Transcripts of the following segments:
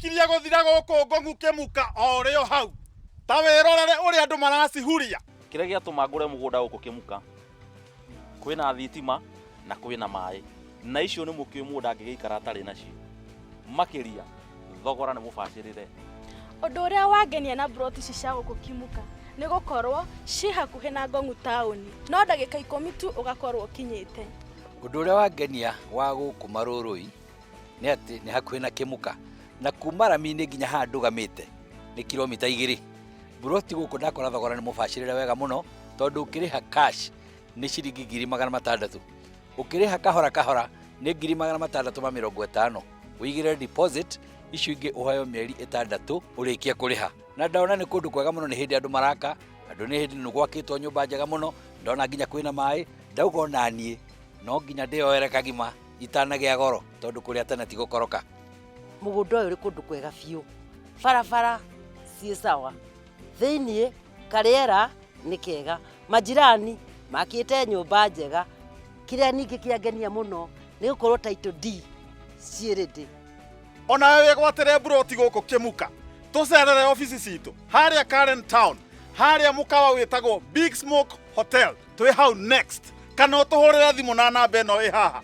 Kiria guthira guku ngongu kemuka orio hau ta wirorere uri andu maracihuria kire giatuma ngure mugunda guku kemuka kwina thitima na kwina mai na icio ni mukio munda angigeikara atari nacio makiria thogora ni mubacirire undu uria wangenia na broti cia guku kimuka ni gukorwo ci hakuhe na ngongu tauni no ndagika 10 tu ugakorwo kinyite undu uria wangenia wa guku marurui ni ati ni hakuhe na kemuka na kuma Rami-ini nginya handu gamite ni kilomita 2 broti guku ndakora thogora ni mubacirire wega muno tondu ukiriha cash ni ciringi 600 ukiriha kahora ni 650 wigire deposit icio ingi uhayo mieri 6 urikia kuriha na ndaona ni kundu kwega muno ni hindi andu maraka andu ni hindi nugwakitwo nyumba njega muno ndona nginya kwina mai ndauga ona nie no nginya ndioere kagima itanagia goro tondu kuria tene ti gukoroka mugunda uyu ri kundu kwega fiu barabara ci sawa thiini kariera ni kega majirani makite nyumba njega kiria ningi kiangenia muno ni gukorwo title D ciiridi ona wewe gwatire broti guku kemuka tucerere ofisi citu haria Karen Town haria mukawa witagwo Big Smoke Hotel twi hau next kana utuhurire thimu na namba ino wi haha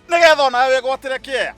nigetha ona wewe gwatire kiea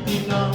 Tina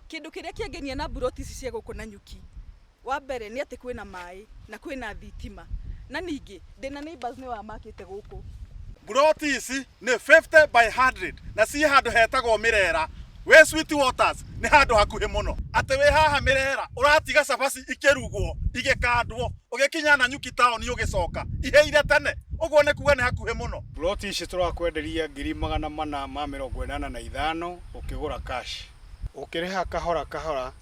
Kindu kiria kiangenia na buroti ici cia guku Nanyuki wa mbere ni ati kwina mai na kwina thitima na ningi ndina neighbors ni wa makite guku. Buroti ici ni 50 by 100 na si handu hetagwo Mirera we Sweet Waters ni handu hakuhe muno ate we haha Mirera uratiga cabaci ikirugwo igikandwo ugikinya na Nyuki town ugicoka iheire tene uguo ni kuga ni hakuhe muno. Ploti ici turakwenderia 485 ukigura cash ukiriha kahora kahora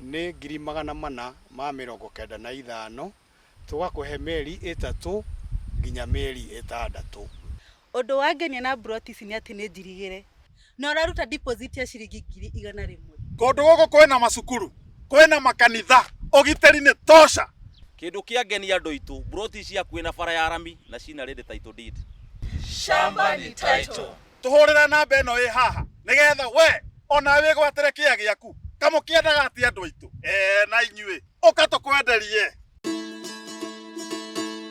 ni 495 tugakuhe meri 3 nginya meri 6. Undu wangenia na ploti ici ni ati ni njirigire na uraruta deposit ya ciringi 100 kundu guku kwina macukuru kwina makanitha ugiteri ni tosha. Kindu kiangenia andu itu ploti ici akuina bara ya rami na cina ready title deed. Shamba ni title. Tuhurira namba ino ĩ haha nigetha we ona wĩ gwatĩre kĩa gĩaku kamukiendaga ati andu aitu na inyuĩ uka tukwenderie.